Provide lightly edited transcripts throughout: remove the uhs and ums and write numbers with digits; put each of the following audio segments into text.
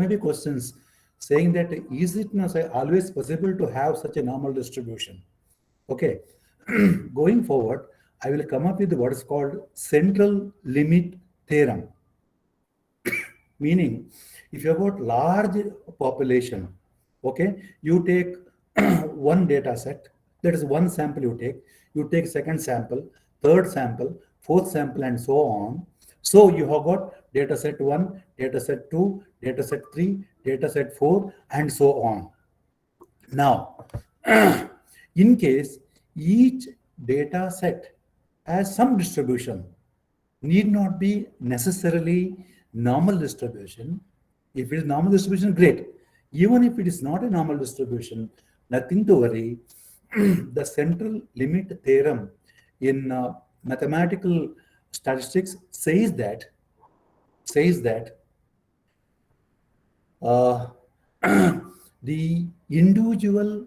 Maybe questions saying that is it not always possible to have such a normal distribution? Okay, going forward, I will come up with what is called central limit theorem. Meaning, if you have got large population, okay, you take one data set, that is one sample you take second sample, third sample, fourth sample, and so on. So you have got data set 1, data set 2, data set 3, data set 4, and so on. Now, in case each data set has some distribution, need not be necessarily normal distribution. If it is normal distribution, great. Even if it is not a normal distribution, nothing to worry. The central limit theorem in mathematical statistics says that uh, the individual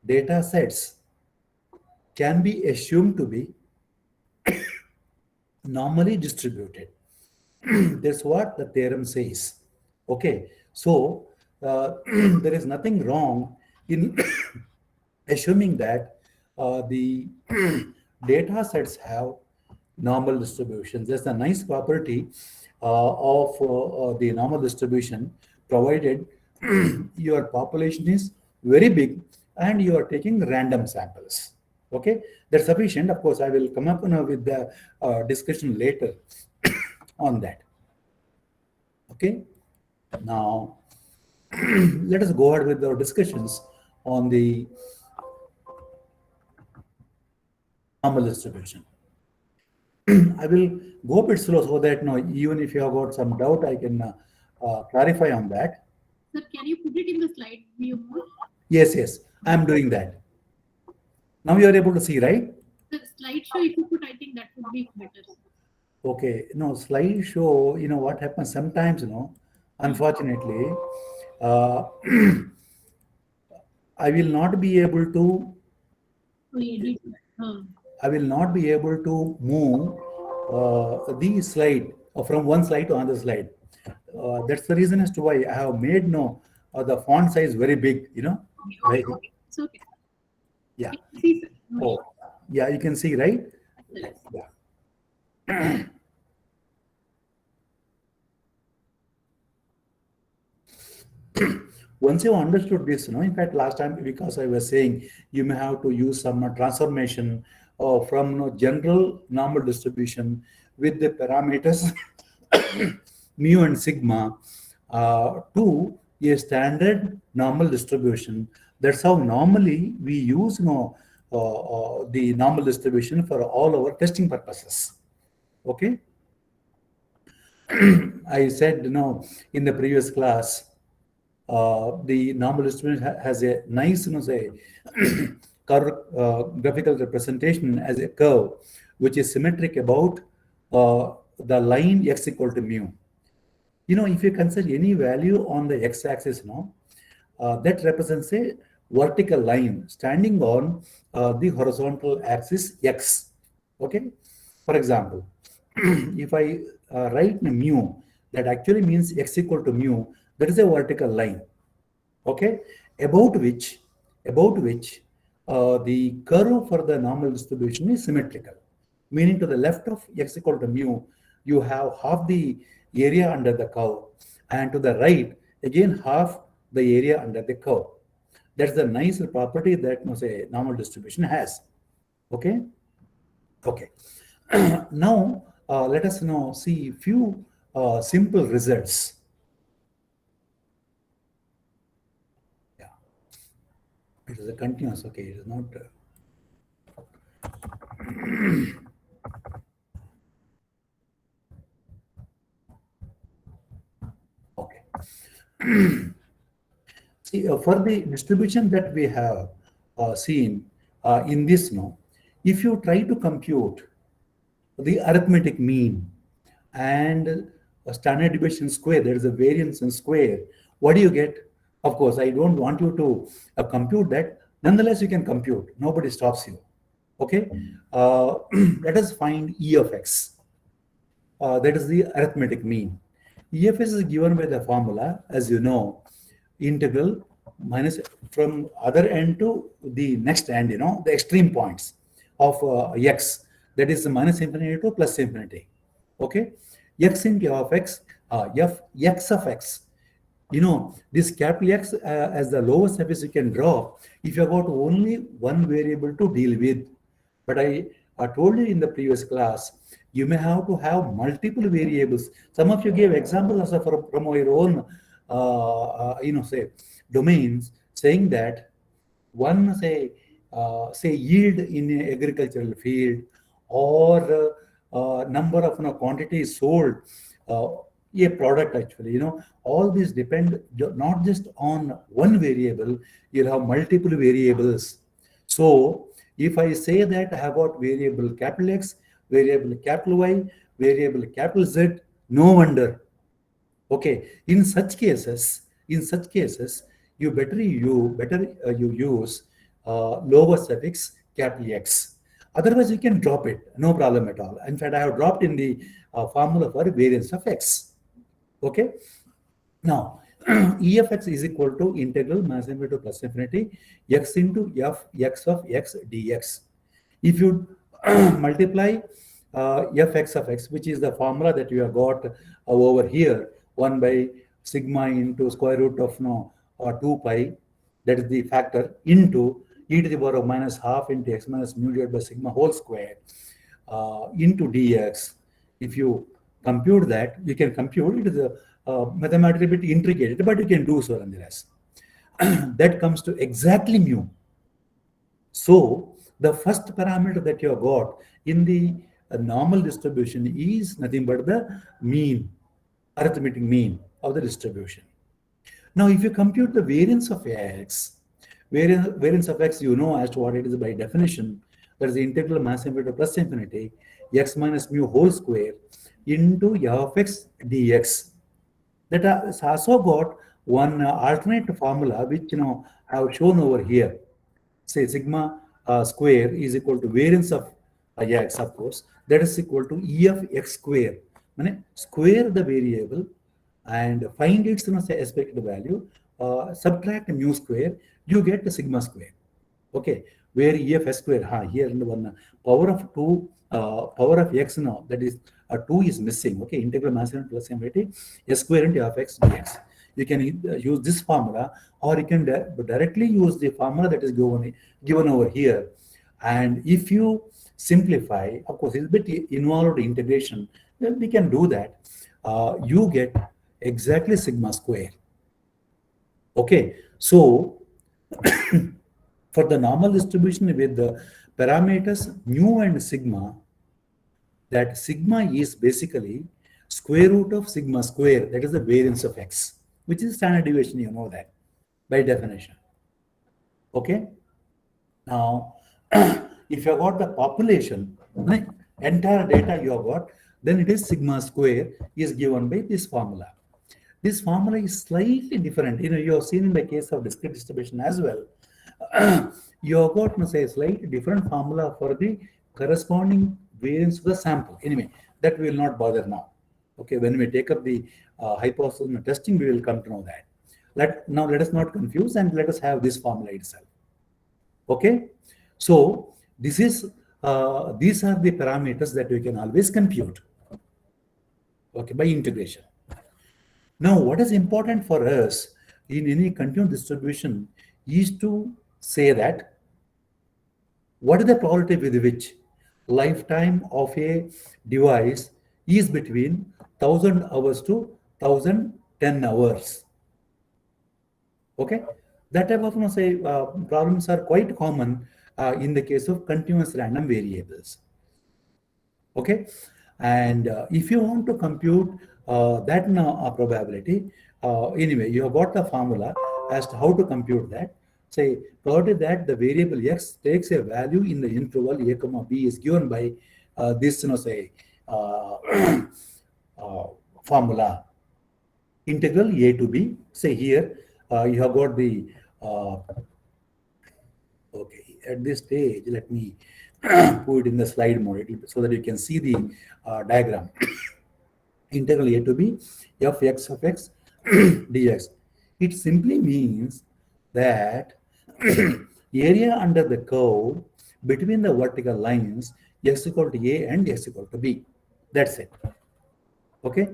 data sets can be assumed to be normally distributed. That's what the theorem says. Okay, so there is nothing wrong in assuming that the data sets have normal distributions. There's a nice property of the normal distribution, provided your population is very big and you are taking random samples. Okay, that's sufficient. Of course, I will come up with the discussion later on that. Okay, now let us go ahead with our discussions on the normal distribution. I will go a bit slow so that even if you have got some doubt, I can clarify on that. Sir, can you put it in the slide view mode? Yes, I am doing that. Now you are able to see, right? The slideshow, if you put, I think that would be better. Okay, no, slideshow, what happens sometimes, unfortunately, uh, I will not be able to To edit. I will not be able to move the slide from one slide to another slide. That's the reason as to why I have made the font size very big, Okay, Right? okay. It's okay. Yeah. See, sir. Oh, yeah, you can see, right? Yes. Yeah. Once you understood this, in fact, last time, because I was saying you may have to use some transformation from general normal distribution with the parameters mu and sigma to a standard normal distribution. That's how normally we use the normal distribution for all our testing purposes. Okay. I said, in the previous class, the normal distribution has a nice, say, graphical representation as a curve, which is symmetric about the line x equal to mu. If you consider any value on the x-axis, that represents a vertical line standing on the horizontal axis x. Okay. For example, if I write mu, that actually means x equal to mu. That is a vertical line. Okay, about which the curve for the normal distribution is symmetrical, meaning to the left of x equal to mu, you have half the area under the curve, and to the right, again half the area under the curve. That's the nice property that say normal distribution has. Okay. Now let us see few simple results. Yeah, it is a continuous. Okay, it is not. Okay. See, for the distribution that we have seen in this, if you try to compute the arithmetic mean and a standard deviation square, there is a variance in square, what do you get? Of course, I don't want you to compute that. Nonetheless, you can compute. Nobody stops you. Okay. Let us find E of x. That is the arithmetic mean. EFS is given by the formula, as you know, integral minus from other end to the next end, the extreme points of x, that is minus infinity to plus infinity. Okay, x into f of x, x of x. This capital X as the lowest surface you can draw if you have got only one variable to deal with. But I told you in the previous class, you may have to have multiple variables. Some of you gave examples from your own, say domains, saying that one say yield in an agricultural field, or number of quantity sold, uh, a product actually. All these depend not just on one variable, you'll have multiple variables. So if I say that I have got variable capital X, variable capital Y, variable capital Z, no wonder. Okay, in such cases, you use lower suffix capital X. Otherwise, you can drop it, no problem at all. In fact, I have dropped in the formula for variance of X. Okay, now EFX is equal to integral minus infinity to plus infinity x into f x of x dx. If you multiply fx of x, which is the formula that you have got over here, 1 by sigma into square root of 2 pi, that is the factor, into e to the power of minus half into x minus mu divided by sigma whole square into dx. If you compute that, you can compute it. Is a mathematically bit intricate, but you can do so nonetheless. That comes to exactly mu. So the first parameter that you have got in the normal distribution is nothing but the mean, arithmetic mean of the distribution. Now, if you compute the variance of x, variance of x, as to what it is by definition. That is the integral minus infinity plus infinity x minus mu whole square into f of x dx. That has also got one alternate formula which I have shown over here. Say sigma square is equal to variance of x, of course, that is equal to e of x square. Square the variable and find its expected value, subtract mu square, you get the sigma square. Okay, where e of s square, here in the one power of 2, power of x now, that is 2 is missing. Okay, integral minus infinity plus infinity s square into f of x dx. You can use this formula, or you can directly use the formula that is given over here. And if you simplify, of course, it's a bit involved integration, then we can do that. You get exactly sigma square. Okay, so for the normal distribution with the parameters mu and sigma, that sigma is basically square root of sigma square, that is the variance of x, which is standard deviation, you know that by definition. Okay, now if you have got the population, entire data you have got, then it is sigma square is given by this formula. This formula is slightly different. You have seen in the case of discrete distribution as well. You have got, say, a slightly different formula for the corresponding variance of the sample. Anyway, that we will not bother now. Okay, when we take up the hypothesis and testing, we will come to know that. Now let us not confuse and let us have this formula itself. Okay, so these are the parameters that we can always compute. Okay, by integration. Now, what is important for us in any continuous distribution is to say that what is the probability with which lifetime of a device is between 1000 hours to 1010 hours. Okay, that type of problems are quite common in the case of continuous random variables. Okay, and if you want to compute that probability, anyway, you have got the formula as to how to compute that. Say, provided that the variable x takes a value in the interval a comma b is given by this, formula, integral a to b. Say here, you have got the, okay, at this stage, let me put it in the slide mode so that you can see the diagram. integral a to b f x of x dx. It simply means that area under the curve between the vertical lines x equal to a and x equal to b. That's it. Okay.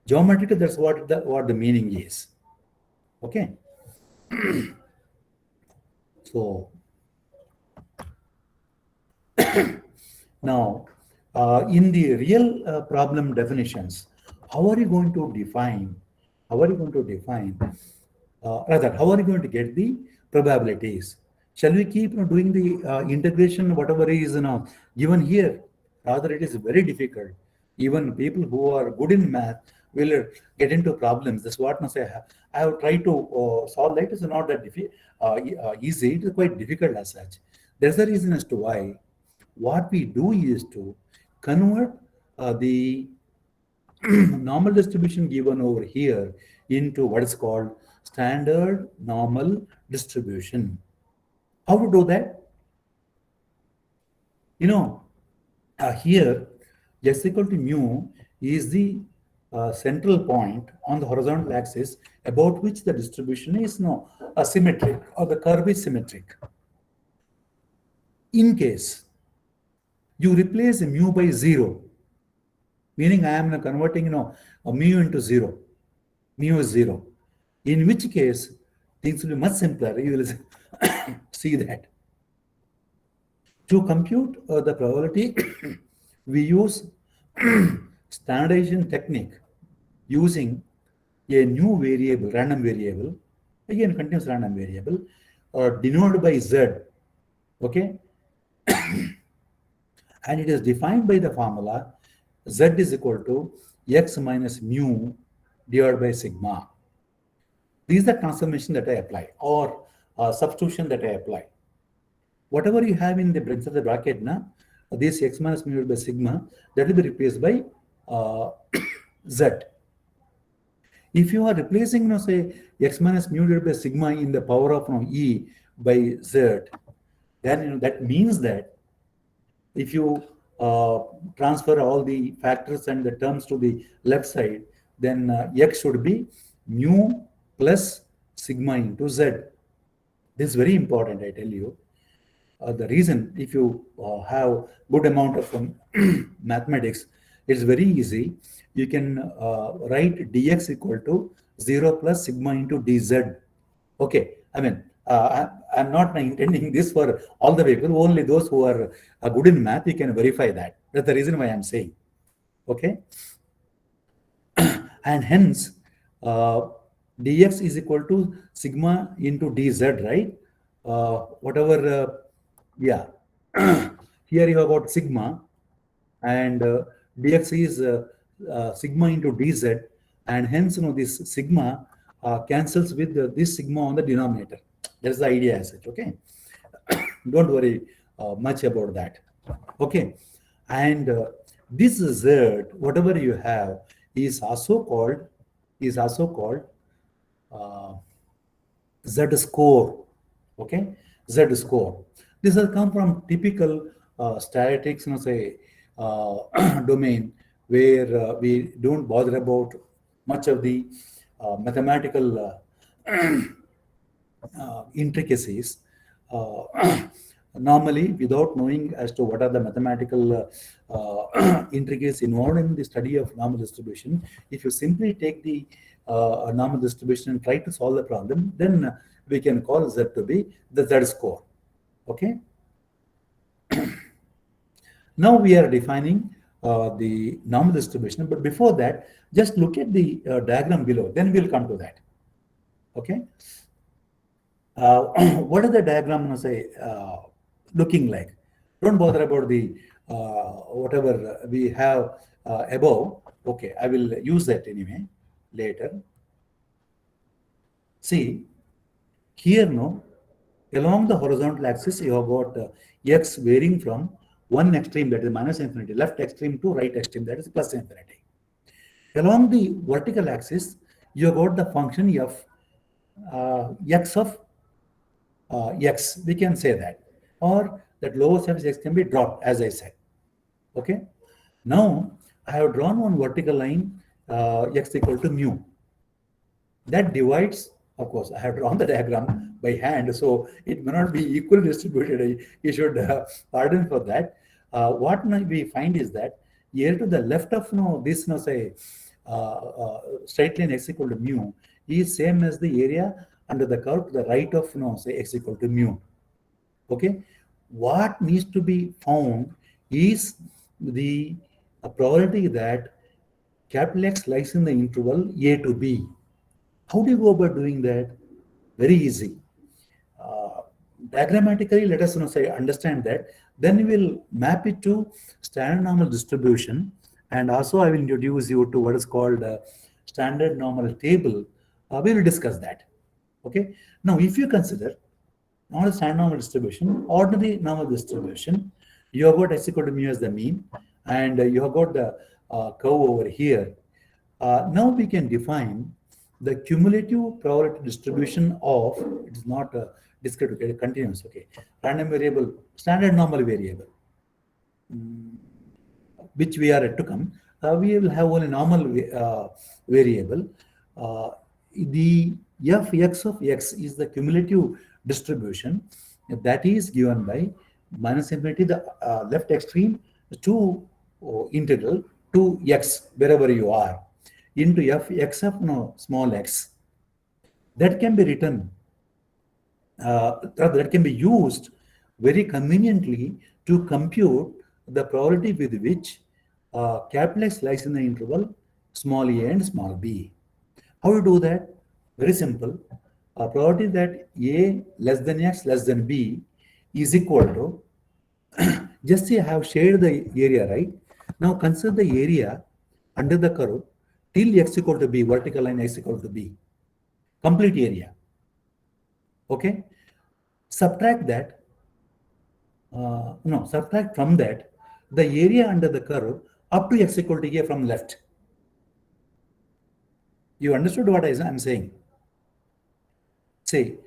Geometrically, that's what the meaning is. Okay. So now, in the real problem definitions, how are you going to define? How are you going to define? Rather, how are you going to get the probabilities? Shall we keep doing the integration, whatever is given here? Rather, it is very difficult. Even people who are good in math will get into problems. That's what I have tried to solve that. It's not that easy. It is quite difficult as such. There's the reason as to why. What we do is to convert the normal distribution given over here into what is called standard normal distribution. How to do that? Here x equal to mu is the central point on the horizontal axis about which the distribution is symmetric, or the curve is symmetric. In case you replace mu by 0, meaning I am converting a mu into 0. Mu is 0. In which case, things will be much simpler. You will see that. To compute the probability, we use standardization technique using a new variable, random variable, again continuous random variable, denoted by z. Okay. And it is defined by the formula z is equal to x minus mu divided by sigma. These are the transformation that I apply, or substitution that I apply. Whatever you have in the inside the bracket, this x minus mu divided by sigma, that will be replaced by z. If you are replacing, say, x minus mu divided by sigma in the power of e by z, then that means that if you transfer all the factors and the terms to the left side, then x should be mu plus sigma into z. This is very important, I tell you. The reason, if you have good amount of mathematics, it's very easy. You can write dx equal to 0 plus sigma into dz. Okay, I mean, I'm not intending this for all the people, only those who are good in math, you can verify that. That's the reason why I'm saying. Okay. And hence, dx is equal to sigma into dz, right? Yeah. Here you have got sigma, and dx is sigma into dz, and hence this sigma cancels with this sigma on the denominator. That's the idea as such. Okay. Don't worry much about that. Okay. And this z, whatever you have, is also called z score. Okay. Z score. This has come from typical statistics, domain, where we don't bother about much of the mathematical intricacies. Normally, without knowing as to what are the mathematical intricacies involved in the study of normal distribution, if you simply take the normal distribution and try to solve the problem, then we can call Z to be the Z score. Okay. Now we are defining the normal distribution, but before that, just look at the diagram below, then we'll come to that. Okay. What is the diagram looking like? Don't bother about the whatever we have above. Okay, I will use that anyway later. See, here along the horizontal axis, you have got x varying from one extreme, that is minus infinity, left extreme, to right extreme, that is plus infinity. Along the vertical axis, you have got the function f x of x, we can say that, or that lower surface x can be dropped, as I said. Okay. Now I have drawn one vertical line x equal to mu. That divides, of course, I have drawn the diagram by hand, so it may not be equally distributed. You should pardon for that. What now we find is that here to the left of this say straight line x equal to mu is same as the area under the curve to the right of say x equal to mu. Okay, what needs to be found is the probability that capital X lies in the interval A to B. How do you go about doing that? Very easy. Diagrammatically, let us say understand that. Then we will map it to standard normal distribution, and also I will introduce you to what is called standard normal table. We will discuss that. Okay. Now, if you consider not a standard normal distribution, ordinary normal distribution, you have got x equal to mu as the mean, and you have got the curve over here. Now we can define the cumulative probability distribution of, it is not discrete, okay, continuous, okay, random variable, standard normal variable, which we are yet to come. We will have only normal variable. The fx of x is the cumulative distribution that is given by minus infinity, the left extreme, to integral to x, wherever you are, into fx of small x. That can be written, that can be used very conveniently to compute the probability with which capital X lies in the interval small a and small b. How to do that? Very simple. Probability that a less than x less than b is equal to, just say I have shared the area, right? Now consider the area under the curve till x equal to b, vertical line x equal to b, complete area. Okay, subtract that, subtract from that the area under the curve up to x equal to a from left. You understood what I'm saying? Say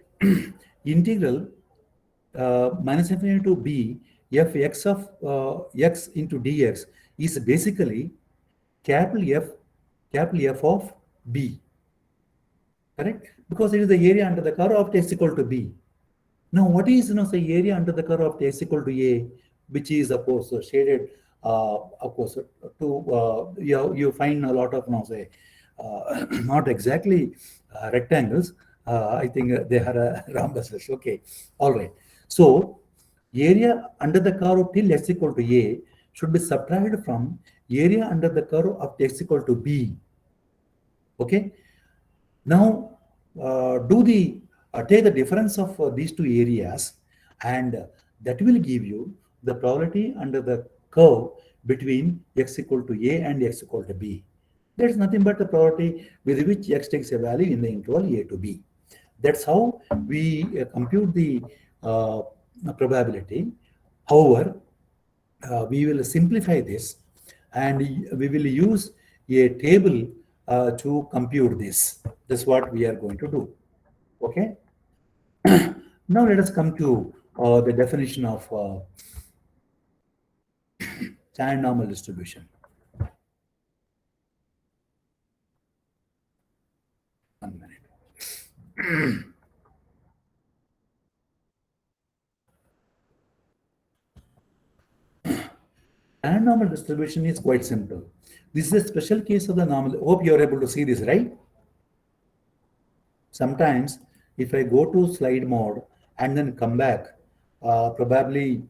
integral minus infinity to b fx of x into dx is basically capital F of b, correct? Because it is the area under the curve of x equal to b. Now, what is say area under the curve of x equal to a, which is of course shaded, of course, to you find a lot of say not exactly rectangles. I think they are rhombuses. Okay, all right. So area under the curve till x equal to a should be subtracted from area under the curve of x equal to b. Okay. Now take the difference of these two areas, and that will give you the probability under the curve between x equal to a and x equal to b. That is nothing but the probability with which x takes a value in the interval a to b. That's how we compute the probability. However, we will simplify this, and we will use a table to compute this. That's what we are going to do. Okay. Now let us come to the definition of standard normal distribution. One minute. Standard normal distribution is quite simple. This is a special case of the normal. Hope you are able to see this, right? Sometimes if I go to slide mode and then come back, probably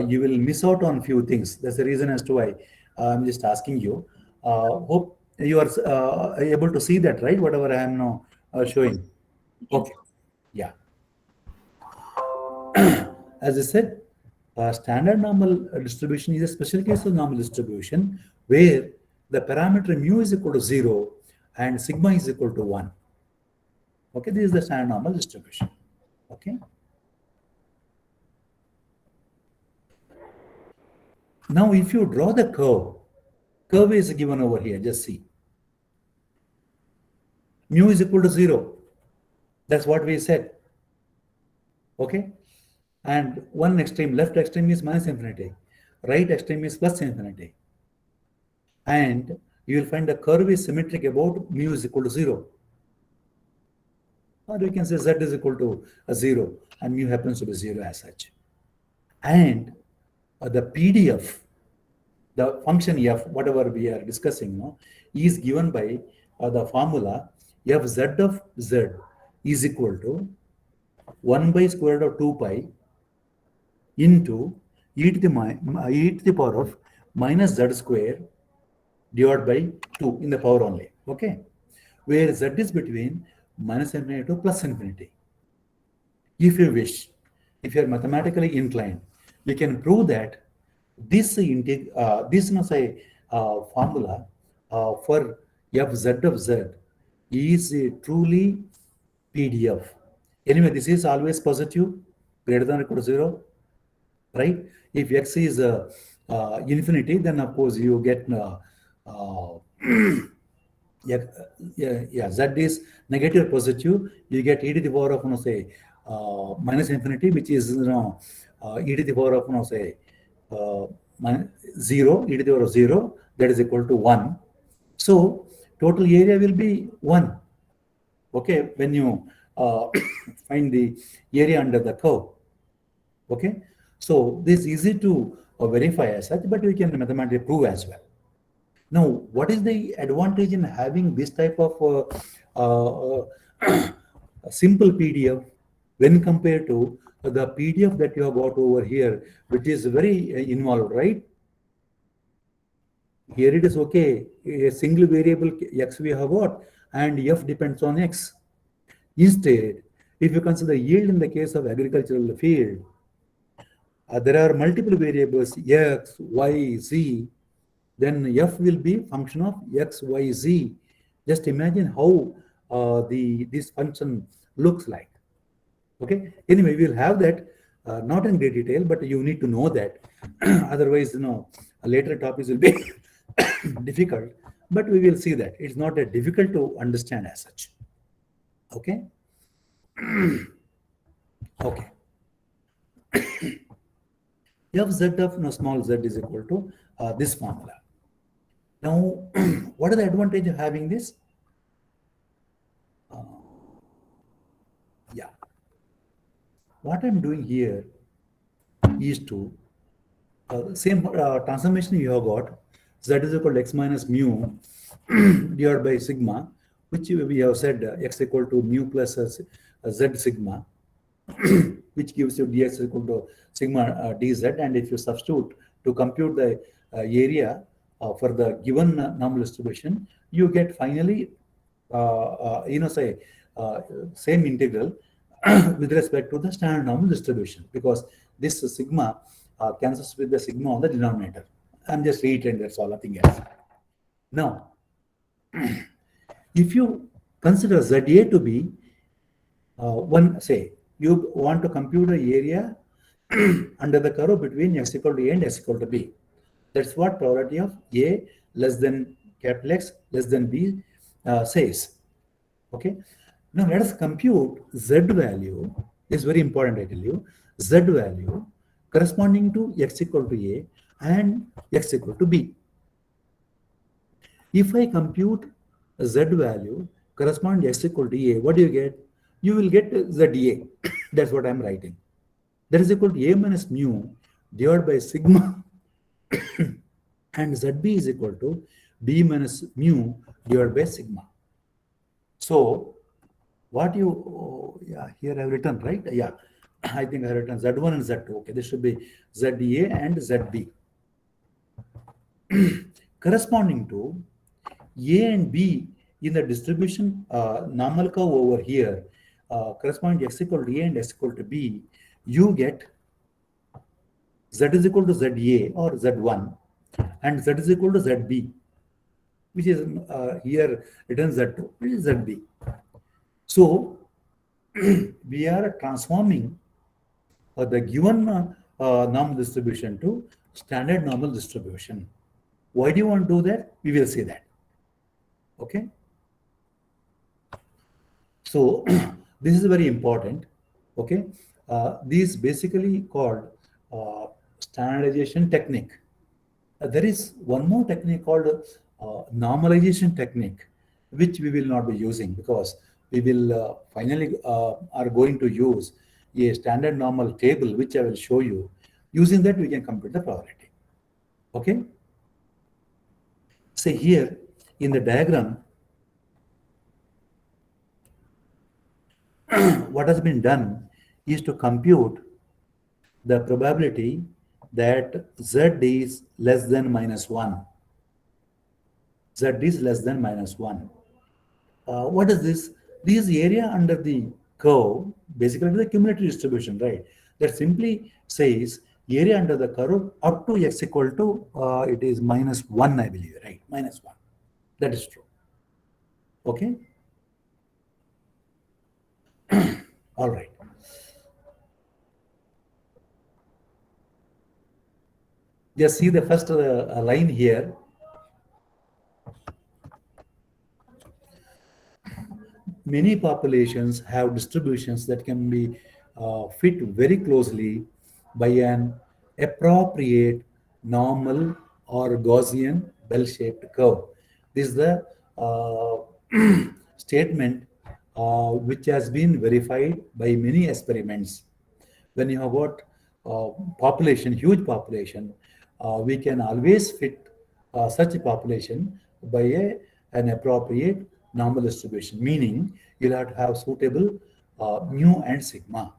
you will miss out on few things. That's the reason as to why I'm just asking you. Hope you are able to see that, right? Whatever I am now showing. Okay. Yeah. As I said, standard normal distribution is a special case of normal distribution where the parameter mu is equal to 0 and sigma is equal to 1. Okay, this is the standard normal distribution. Okay. Now, if you draw the curve is given over here, just see. Mu is equal to 0. That's what we said. Okay. And one extreme, left extreme is minus infinity. Right extreme is plus infinity. And you will find the curve is symmetric about mu is equal to 0. Or you can say z is equal to 0 and mu happens to be 0 as such. And the PDF, the function f, whatever we are discussing now, is given by the formula fz of z is equal to 1 by square root of 2 pi into e to the power of minus z square divided by 2 in the power only, okay? Where z is between minus infinity to plus infinity. If you wish, if you are mathematically inclined, we can prove that this formula for fz of z is truly PDF. Anyway, this is always positive, greater than or equal to 0, right? If x is infinity, then of course you get z is negative or positive, you get e to the power of minus infinity, which is e to the power of 0, e to the power of 0, that is equal to 1. So total area will be 1. Okay, when you find the area under the curve. Okay, so this is easy to verify as such, but we can mathematically prove as well. Now, what is the advantage in having this type of simple PDF when compared to the PDF that you have got over here, which is very involved, right? Here it is okay, a single variable x we have got, and f depends on x. Instead, if you consider yield in the case of agricultural field, there are multiple variables x, y, z. Then f will be function of x, y, z. Just imagine how this function looks like. Okay. Anyway, we'll have that not in great detail, but you need to know that. Otherwise, later topics will be difficult. But we will see that it's not that difficult to understand as such. Okay. Okay. Fz of small z is equal to this formula. Now, what is the advantage of having this? Yeah. What I'm doing here is to same transformation you have got, z is equal to x minus mu divided by sigma, which we have said x equal to mu plus z sigma, which gives you dx equal to sigma dz. And if you substitute to compute the area for the given normal distribution, you get finally, same integral with respect to the standard normal distribution, because this sigma cancels with the sigma on the denominator. I'm just reiterating, that's all, nothing else. Now, if you consider ZA to be say you want to compute the area under the curve between x equal to a and x equal to b. That's what probability of a less than capital X less than b says. Okay. Now let us compute z value. Is very important, I tell you. Z value corresponding to x equal to a and x equal to b. If I compute z value corresponding to x equal to a, what do you get? You will get ZA. That's what I'm writing. That is equal to a minus mu divided by sigma and ZB is equal to b minus mu divided by sigma. So what you, here I've written, right? Yeah, I think I've written Z1 and Z2. Okay, this should be ZA and ZB. Corresponding to A and B in the distribution normal curve over here, corresponding to x equal to a and x equal to b, you get z is equal to za or z1 and z is equal to zb, which is here written z2, which is zb. So we are transforming the given normal distribution to standard normal distribution. Why do you want to do that? We will see that. Okay. So this is very important. Okay. This basically called standardization technique. There is one more technique called normalization technique, which we will not be using because we will finally are going to use a standard normal table, which I will show you. Using that, we can compute the probability. Okay. Say here in the diagram, what has been done is to compute the probability that z is less than -1. Z is less than -1. What is this? This area under the curve, basically the cumulative distribution, right? That simply says area under the curve up to x equal to, it is -1, I believe, right? -1. That is true. Okay. All right. Just see the first line here. Many populations have distributions that can be fit very closely by an appropriate normal or Gaussian bell-shaped curve. This is the statement which has been verified by many experiments. When you have got population, huge population, we can always fit such a population by an appropriate normal distribution, meaning you'll have to have suitable mu and sigma.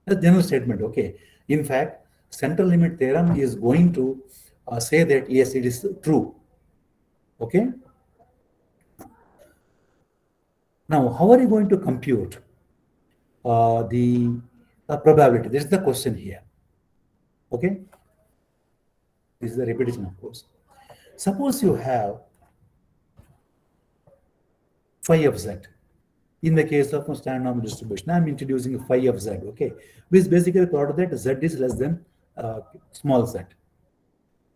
That's general statement, okay. In fact, central limit theorem is going to say that yes, it is true, okay. Now, how are you going to compute the probability? This is the question here, okay. This is the repetition, of course. Suppose you have phi of z. In the case of a standard normal distribution, I'm introducing phi of z, okay, which basically plot that z is less than small z,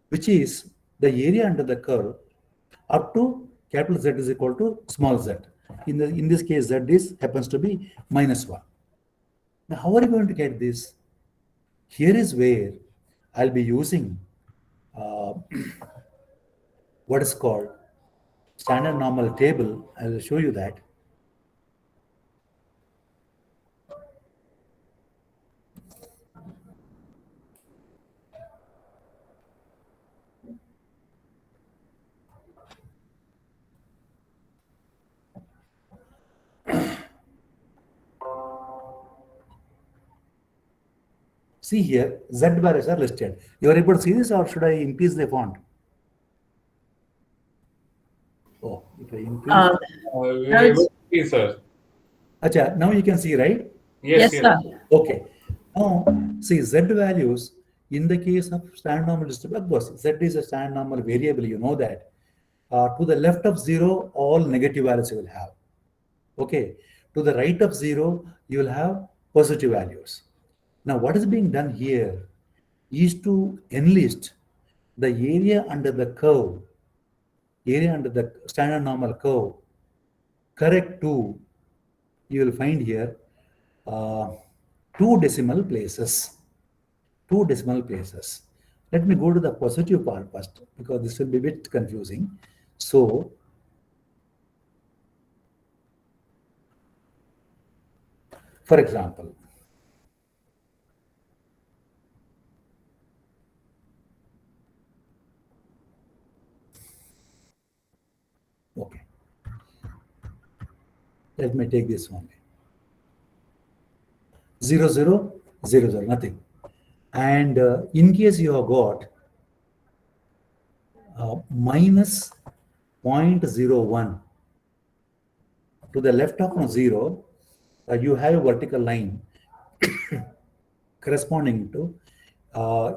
which is the area under the curve up to capital Z is equal to small z. In this case, z is happens to be -1. Now, how are you going to get this? Here is where I'll be using what is called standard normal table. I will show you that. See here, Z bars are listed. You are able to see this, or should I increase the font? Oh, if I increase. We are able to see, sir. Acha, now you can see, right? Yes, Yes, sir. Okay. Now, see, Z values in the case of standard normal distribution, of course, Z is a standard normal variable, you know that. To the left of 0, all negative values you will have. Okay. To the right of 0, you will have positive values. Now, what is being done here is to enlist the area under the curve, area under the standard normal curve, correct to, you will find here, 2 decimal places. 2 decimal places. Let me go to the positive part first, because this will be a bit confusing. So, for example, okay, let me take this one. 0, 0, 0, 0, nothing. And in case you have got minus 0.01 to the left of 0, you have a vertical line corresponding to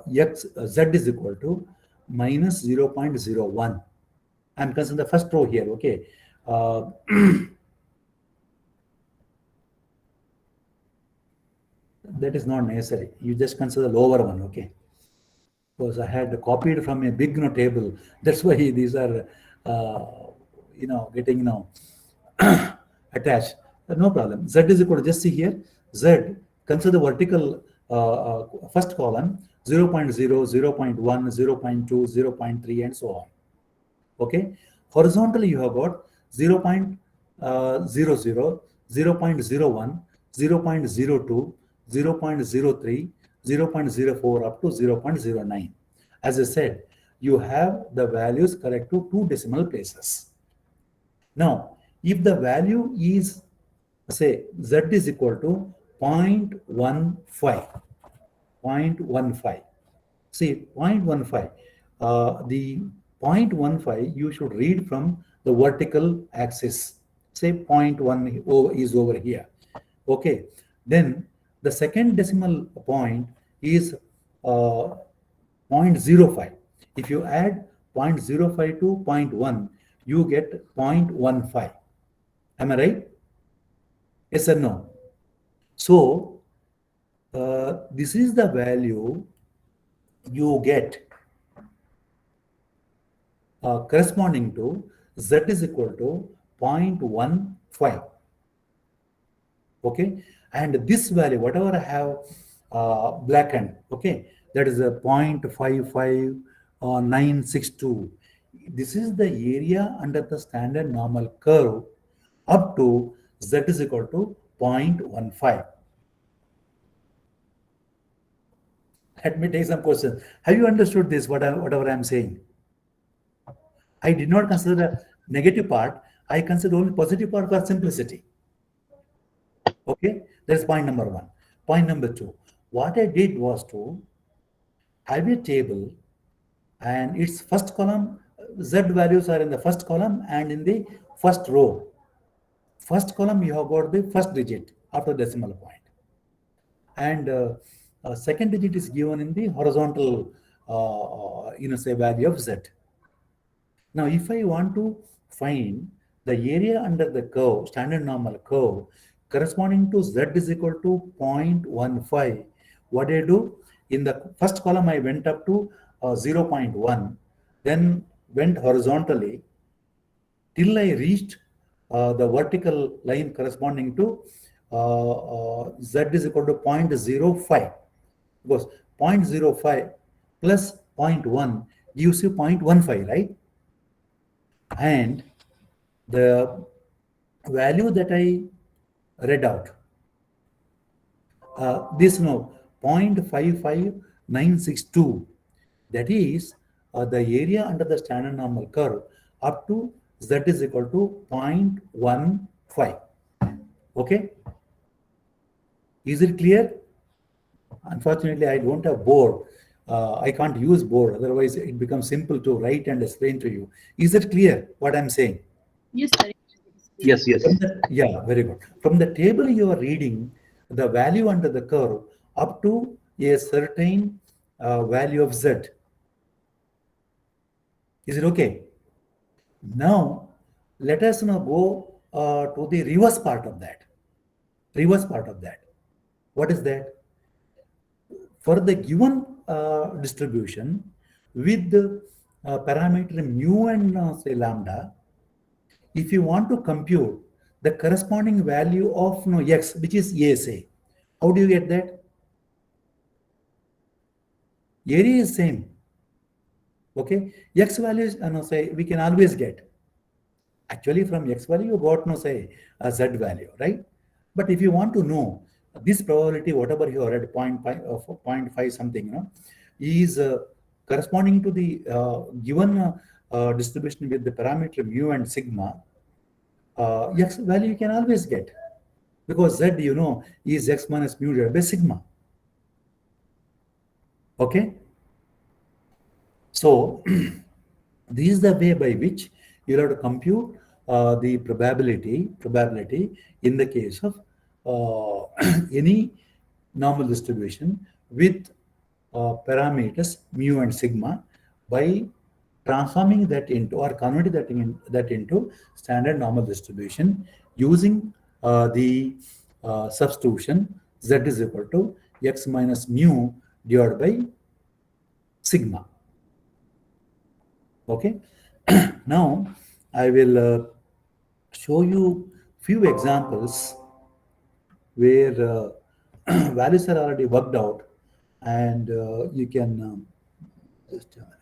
z is equal to minus 0.01. I'm considering the first row here, okay. That is not necessary. You just consider the lower one, okay. Because I had copied from a big table. That's why these are, getting, attached. No problem. Z is equal to, just see here, Z, consider the vertical first column, 0.0, 0.1, 0.2, 0.3, and so on. Okay. Horizontally, you have got 0.00, 0.01, 0.02, 0.03, 0.04 up to 0.09. As I said, you have the values correct to 2 decimal places. Now, if the value is, say, z is equal to 0.15, 0.15. See, 0.15. The 0.15 you should read from the vertical axis. Say 0.1 is over here. Okay. Then the second decimal point is 0.05. If you add 0.05 to 0.1, you get 0.15. Am I right? Yes or no? So this is the value you get corresponding to z is equal to 0.15. Okay, and this value, whatever I have blackened, okay, that is a 0.55962. This is the area under the standard normal curve up to z is equal to 0.15. Let me take some questions. Have you understood this, whatever I'm saying? I did not consider the negative part. I consider only positive part for simplicity. Okay, that's point number one. Point number two, what I did was to have a table and its first column, Z values are in the first column and in the first row. First column, you have got the first digit after decimal point. And second digit is given in the horizontal, say value of Z. Now, if I want to find the area under the curve, standard normal curve, corresponding to Z is equal to 0.15, what I do? In the first column, I went up to 0.1, then went horizontally till I reached the vertical line corresponding to Z is equal to 0.05. Because 0.05 plus 0.1 gives you 0.15, right? And the value that I read out, this 0.55962, that is the area under the standard normal curve up to Z is equal to 0.15. Okay, is it clear? Unfortunately, I don't have board. I can't use board, otherwise it becomes simple to write and explain to you. Is it clear what I'm saying? Yes, sir. Yes, yes. Yeah, very good. From the table you are reading the value under the curve up to a certain value of Z. Is it okay? Now, let us now go to the reverse part of that. Reverse part of that. What is that? For the given distribution with the parameter mu and say lambda, if you want to compute the corresponding value of x, which is A, say, how do you get that? Area is same. Okay, x values, say we can always get. Actually, from x value you got say a z value, right? But if you want to know this probability, whatever you read 0.5 something, is corresponding to the given distribution with the parameter mu and sigma, x value you can always get, because z is x minus mu divided by sigma. Okay, so this is the way by which you have to compute the probability in the case of any normal distribution with parameters mu and sigma by transforming that into or converting that into standard normal distribution using the substitution z is equal to x minus mu divided by sigma. Okay. Now I will show you few examples where values are already worked out, and you can just a minute.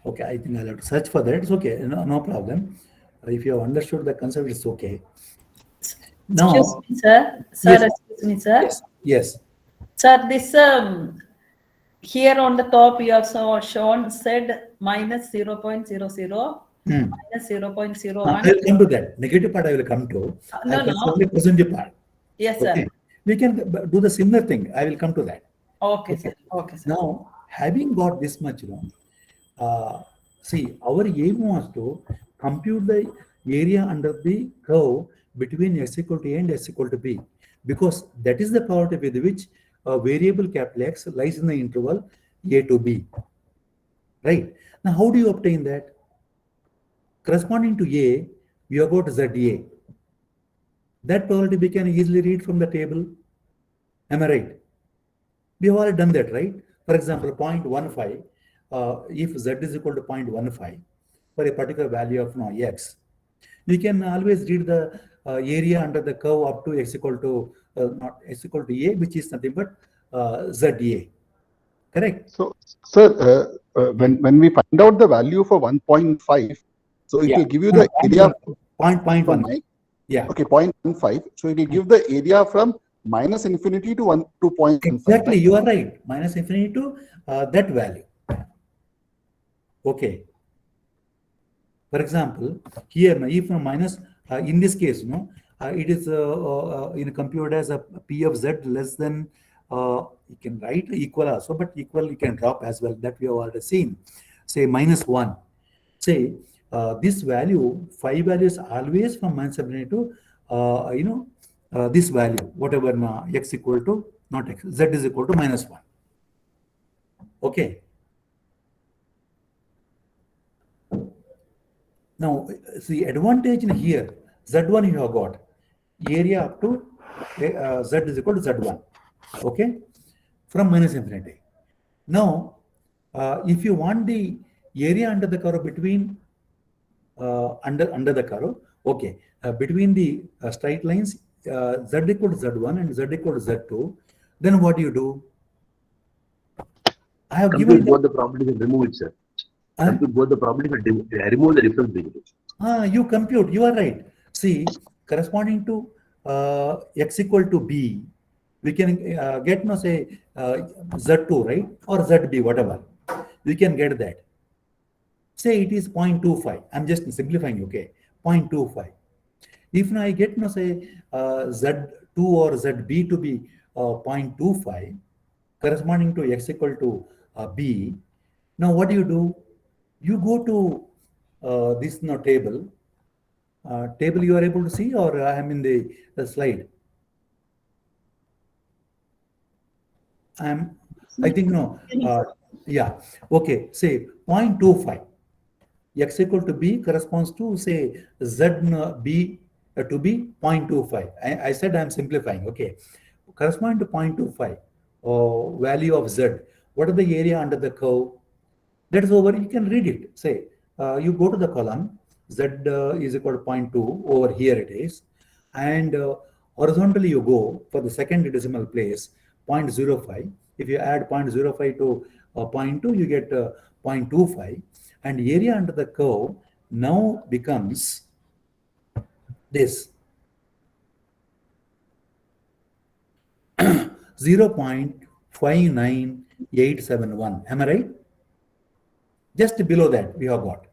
Okay, I think I'll have to search for that. It's okay, no problem. If you have understood the concept, it's okay. Excuse Now, me, sir. Sir, yes, excuse me, sir. yes. Sir, this here on the top you have shown said minus 0.00, minus 0.01. I will come to that. Negative part I will come to. No, I can no. only positive part. Yes, sir. Okay. We can do the similar thing. I will come to that. Okay, sir. Okay, sir. Now, having got this much, see, our aim was to compute the area under the curve between x equal to a and x equal to b, because that is the probability with which a variable capital X lies in the interval a to b. Right? Now, how do you obtain that? Corresponding to a, we have got ZA. That probability we can easily read from the table. Am I right? We have already done that, right? For example, 0.15, if z is equal to 0.15 for a particular value of x, we can always read the area under the curve up to x equal to not x equal to a, which is nothing but ZA. Correct? So, sir, when we find out the value for 1.5, so it will give you the area. 0.1. Yeah. Okay, 0.15. So it will give the area from minus infinity to 0.5. Exactly, you are right. Minus infinity to that value. Okay. For example, here, if minus, in this case, it is computed as a P of Z less than, you can write equal also, but equal you can drop as well. That we have already seen. Say minus 1. Say this value, 5 values always from minus infinity to, this value, whatever x equal to, not x, z is equal to minus 1. Okay. Now, see, advantage in here, Z1 you have got area up to Z is equal to Z1. Okay, from minus infinity. Now, if you want the area under the curve between under the curve, okay, between the straight lines Z equal to Z1 and Z equal to Z2, then what do you do? I have given both the properties and remove it, sir. Compute both the properties and remove the difference between it. You compute, you are right. See, corresponding to x equal to b, we can get, say, Z2, right? Or ZB, whatever. We can get that. Say it is 0.25. I'm just simplifying, okay? 0.25. If now I get, say, Z2 or ZB to be 0.25, corresponding to x equal to b, now what do? You go to this table. Table you are able to see, or I am in the slide? I think no. Yeah. Okay. Say 0.25. X equal to b corresponds to, say, z b to be 0.25. I said I'm simplifying. Okay. Corresponding to 0.25 value of z. What is the area under the curve? That is over. You can read it. Say you go to the column. Z is equal to 0.2, over here it is, and horizontally you go for the second decimal place 0.05. If you add 0.05 to 0.2, you get 0.25, and area under the curve now becomes this 0.59871. Am I right? Just below that we have got.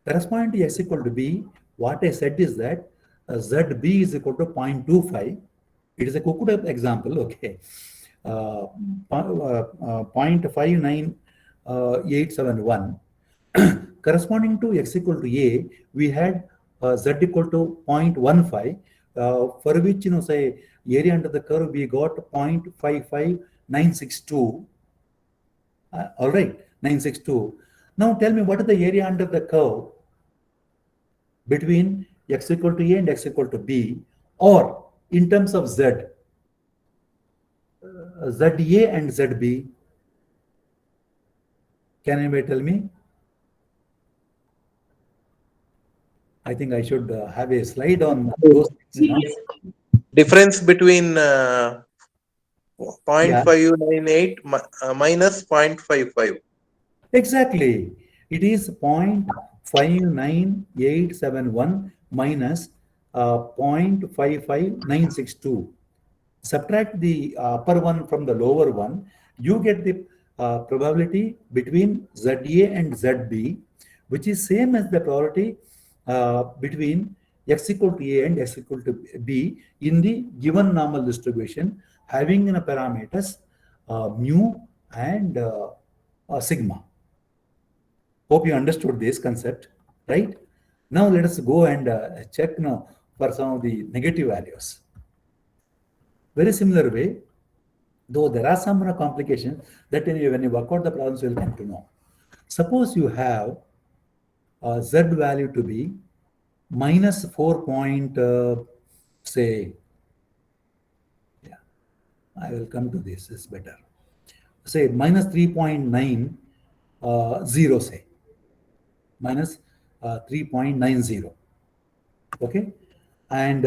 Corresponding to x equal to b, what I said is that ZB is equal to 0.25. It is a cooked example, okay. 0.59871. Corresponding to x equal to a, we had z equal to 0.15, for which, say, area under the curve we got 0.55962. All right, 962. Now tell me, what is the area under the curve between x equal to a and x equal to b, or in terms of z, ZA and ZB? Can anybody tell me? I think I should have a slide on those things. difference between 0.598 minus 0.55. Exactly. It is 0.59871 minus 0.55962. Subtract the upper one from the lower one, you get the probability between ZA and ZB, which is same as the probability between X equal to A and X equal to B in the given normal distribution, having in a parameters mu and sigma. Hope you understood this concept, right? Now let us go and check now for some of the negative values. Very similar way, though there are some complications that when you work out the problems, you will come to know. Suppose you have Z value to be minus 4 point, say, yeah, I will come to this, is better. Say minus 3.90, say, minus 3.90, okay? And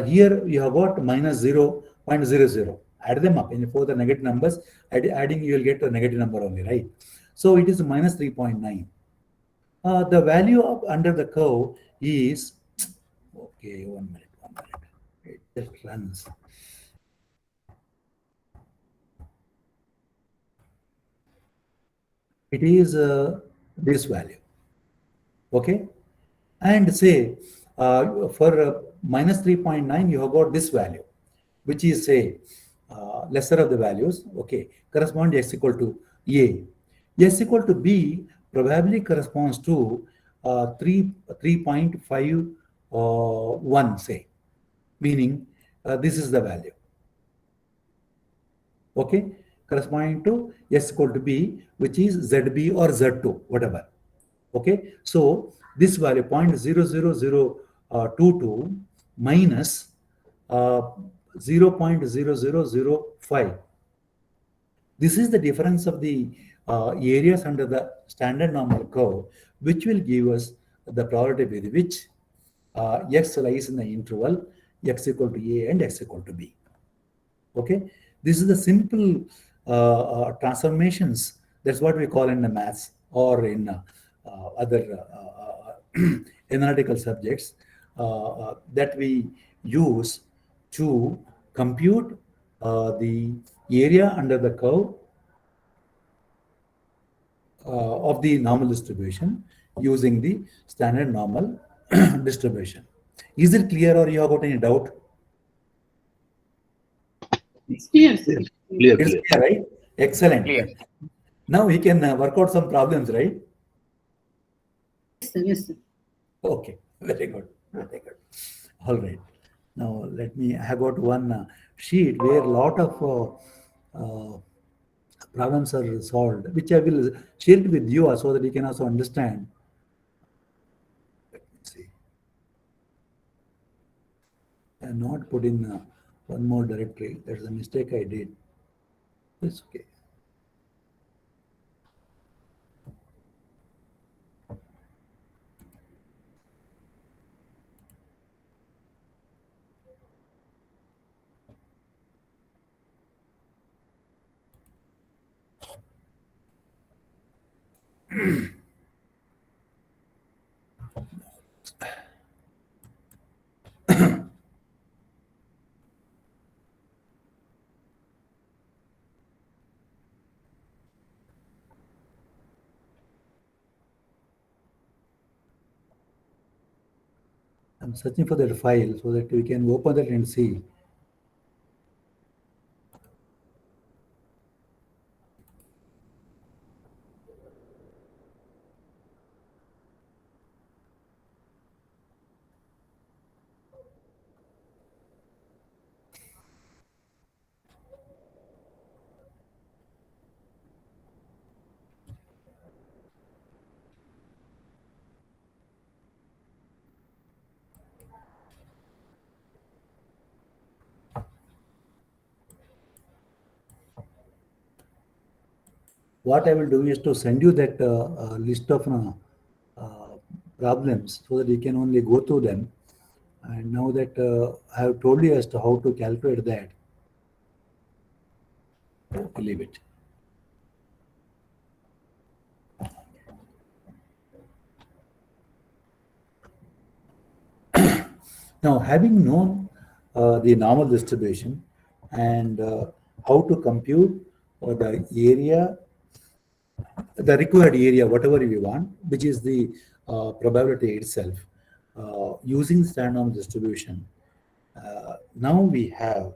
here you have got minus 0.00. Add them up, and for the negative numbers, adding you will get a negative number only, right? So it is minus 3.9. The value of under the curve is, okay, 1 minute, it just runs. It is this value, okay? And say for minus 3.9, you have got this value, which is say lesser of the values, okay, correspond to X equal to A. X equal to B probably corresponds to 3.51, say, meaning this is the value, okay, corresponding to S equal to B, which is ZB or Z2, whatever, okay? So this value 0.00022 minus 0.0005. This is the difference of the areas under the standard normal curve, which will give us the probability with which X lies in the interval X equal to A and X equal to B. Okay, this is the simple transformations. That's what we call in the maths or in other analytical subjects that we use to compute the area under the curve of the normal distribution using the standard normal distribution. Is it clear, or you have got any doubt? It's clear. Clear, It's clear. clear, right? Excellent. Clear. Now we can work out some problems, right? Yes, sir. Yes, sir. Okay, very good, very good. All right. Now let me. I have got one sheet where a lot of problems are solved, which I will share it with you so that you can also understand. Let me see. I have not put in one more directory. That's a mistake I did. It's okay. I'm searching for that file so that we can open that and see. What I will do is to send you that list of problems so that you can only go through them And now that I have told you as to how to calculate that, okay, leave it. Now, having known the normal distribution and how to compute the area, the required area, whatever we want, which is the probability itself, using standard normal distribution, now we have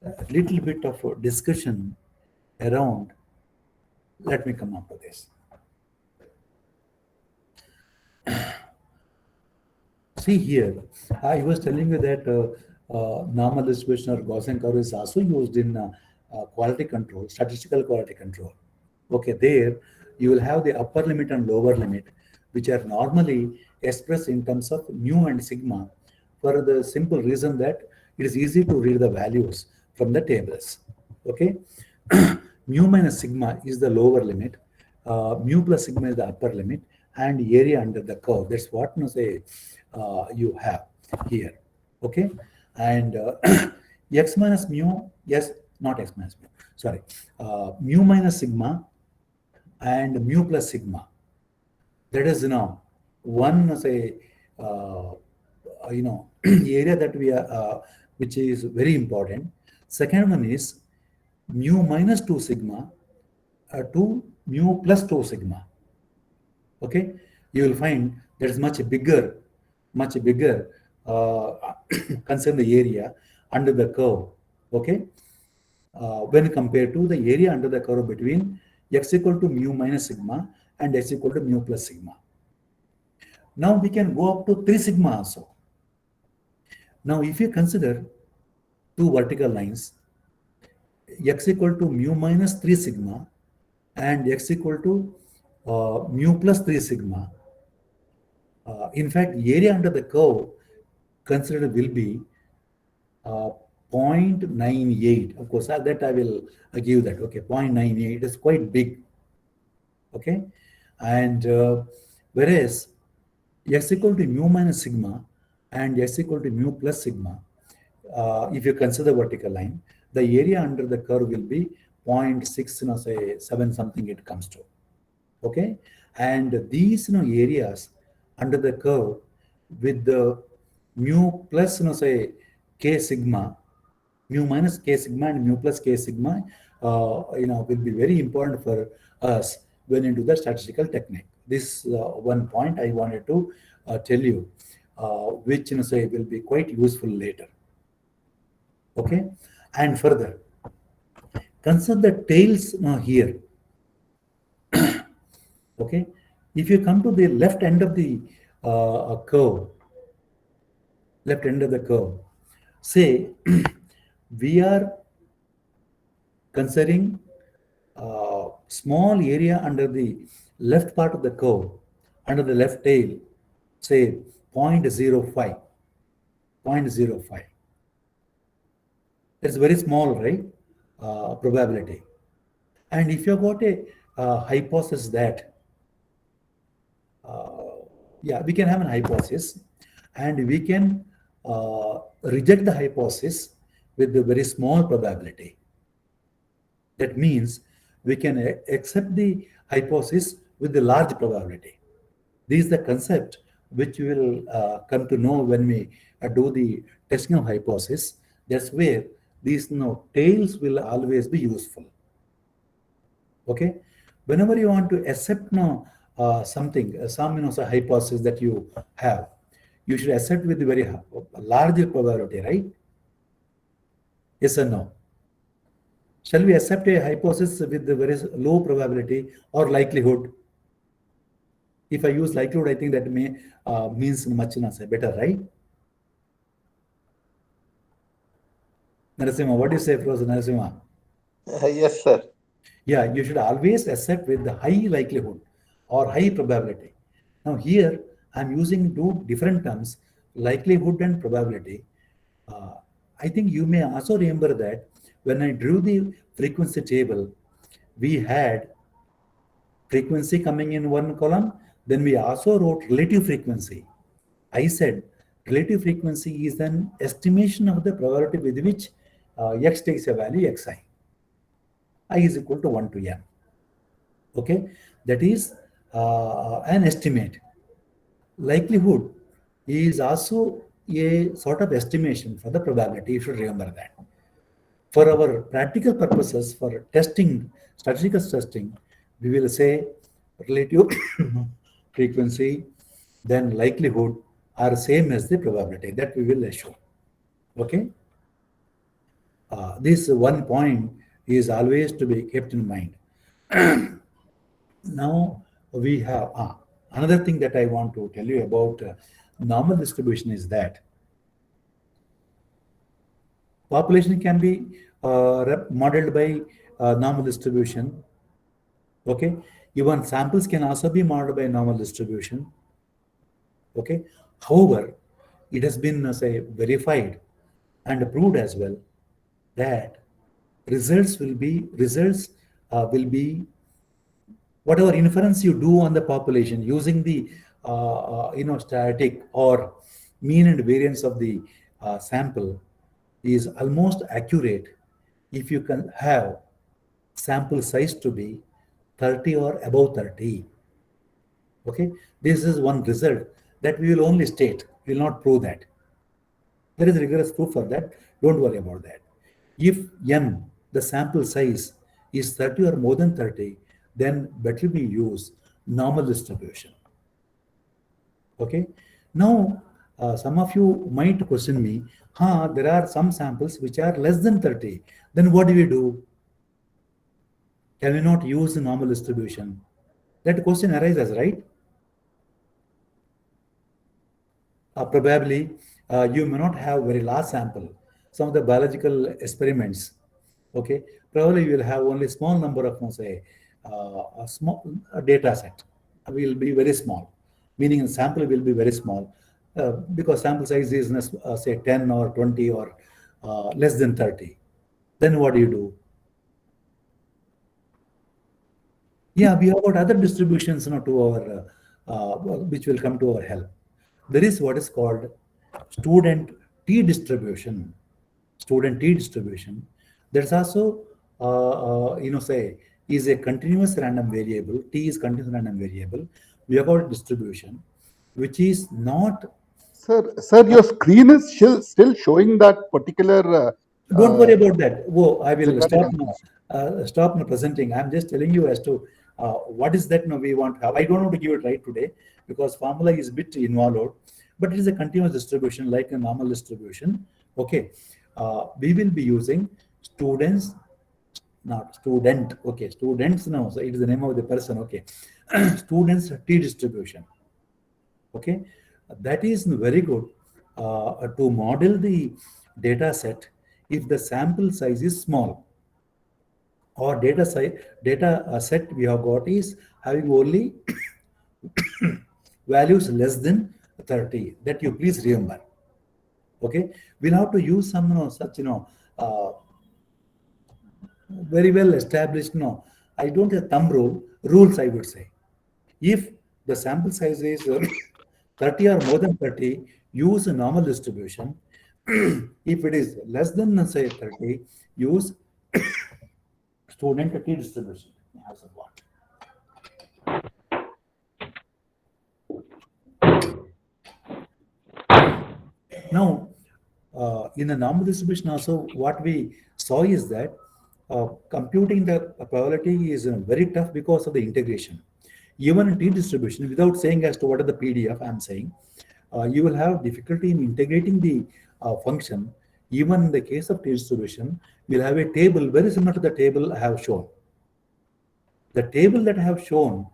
a little bit of a discussion around. Let me come up with this. See here, I was telling you that normal distribution or Gaussian curve is also used in quality control, statistical quality control. Okay, there you will have the upper limit and lower limit, which are normally expressed in terms of mu and sigma, for the simple reason that it is easy to read the values from the tables. Okay, mu minus sigma is the lower limit, mu plus sigma is the upper limit, and area under the curve. That's what you have here. Okay, and x minus mu, yes, not x minus mu, sorry, mu minus sigma and mu plus sigma. That is now one area that we are which is very important. Second one is mu minus 2 sigma to mu plus 2 sigma. Okay, you will find that is much bigger concern the area under the curve. Okay, when compared to the area under the curve between x equal to mu minus sigma and x equal to mu plus sigma. Now we can go up to 3 sigma also. Now if you consider two vertical lines, x equal to mu minus 3 sigma and x equal to mu plus 3 sigma, in fact area under the curve considered will be 0.98. Of course, that I will give that. Okay, 0.98 is quite big. Okay, and whereas x equal to mu minus sigma and x equal to mu plus sigma, if you consider vertical line, the area under the curve will be 0.6, say 7 something it comes to. Okay, and these areas under the curve with the mu plus say k sigma, mu minus k sigma and mu plus k sigma, will be very important for us when into the statistical technique. This one point I wanted to tell you, which will be quite useful later. Okay, and further consider the tails here. Okay, if you come to the left end of the curve, say we are considering small area under the left part of the curve, under the left tail, say 0.05. It's very small, right? Probability. And if you got a hypothesis that, we can have an hypothesis, and we can reject the hypothesis with a very small probability. That means we can accept the hypothesis with the large probability. This is the concept which we will come to know when we do the testing of hypothesis. That's where these tails will always be useful. Okay, whenever you want to accept something, some hypothesis that you have, you should accept with a very large probability, right? Yes or no? Shall we accept a hypothesis with a very low probability or likelihood? If I use likelihood, I think that means much better, right? Narasimha, what do you say, Professor Narasimha? Yes, sir. Yeah, you should always accept with the high likelihood or high probability. Now here, I'm using two different terms, likelihood and probability. I think you may also remember that when I drew the frequency table, we had frequency coming in one column, then we also wrote relative frequency. I said Relative frequency is an estimation of the probability with which x takes a value xi. I is equal to 1 to n. Okay, that is an estimate. Likelihood is also a sort of estimation for the probability. You should remember that. For our practical purposes, for testing, statistical testing, we will say relative frequency, then likelihood are same as the probability. That we will assume. Okay. This one point is always to be kept in mind. Now we have another thing that I want to tell you about normal distribution is that population can be modeled by normal distribution. Okay, even samples can also be modeled by normal distribution. Okay, however, it has been say verified and proved as well that results will be whatever inference you do on the population using the static or mean and variance of the sample is almost accurate if you can have sample size to be 30 or above 30. Okay, this is one result that we will only state, we will not prove that. There is rigorous proof for that, don't worry about that. If n, the sample size, is 30 or more than 30, then better we use normal distribution. Okay, now some of you might question me, there are some samples which are less than 30, then what do we do? Can we not use the normal distribution? That question arises, right? Probably you may not have very large sample. Some of the biological experiments, okay, probably you will have only small number of, say, a small data set will be very small, meaning the sample will be very small because sample size is say 10 or 20 or less than 30. Then what do you do? Yeah, we have got other distributions to our which will come to our help. There is what is called student t distribution. Student t distribution. There's also say is a continuous random variable. T is continuous random variable. We have got distribution, which is not. Sir, your screen is still showing that particular. Don't worry about that. Whoa, I will stop now presenting. I'm just telling you as to what is that now we want to have. I don't want to give it right today because formula is a bit involved, but it is a continuous distribution like a normal distribution. Okay, we will be using students, not student. Okay, students now. So it is the name of the person. Okay, students t distribution. Okay, that is very good to model the data set if the sample size is small or data set we have got is having only values less than 30. That you please remember. Okay, we'll have to use some such very well established I don't have thumb rules I would say. If the sample size is 30 or more than 30, use a normal distribution. If it is less than say 30, use student t distribution. Now, in the normal distribution also, what we saw is that computing the probability is very tough because of the integration. Even in t distribution, without saying as to what are the PDF, I'm saying, you will have difficulty in integrating the function. Even in the case of t distribution, we'll have a table very similar to the table I have shown. The table that I have shown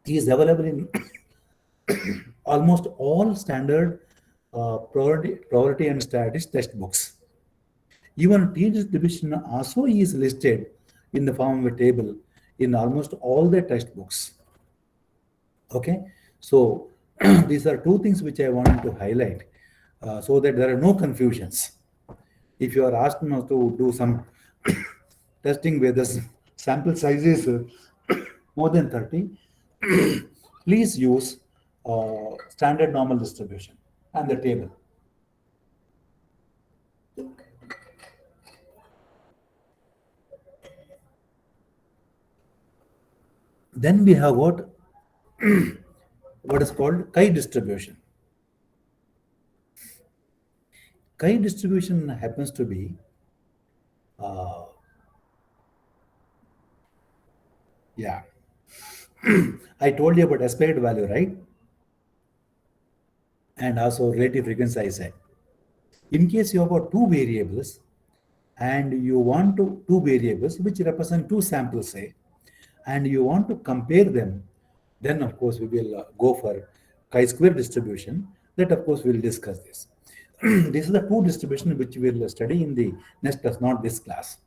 is available in almost all standard probability and statistics textbooks. Even t distribution also is listed in the form of a table in almost all the textbooks. Okay, so these are two things which I wanted to highlight so that there are no confusions. If you are asked to do some testing where the sample size is more than 30, please use standard normal distribution and the table. Then we have got what is called chi-distribution. Chi-distribution happens to be yeah. I told you about aspect value, right? And also relative frequency I said. In case you have got two variables and you want two variables which represent two samples, say, and you want to compare them, then of course we will go for chi-square distribution. That of course we will discuss this. This is the two distribution which we will study in the next class, not this class.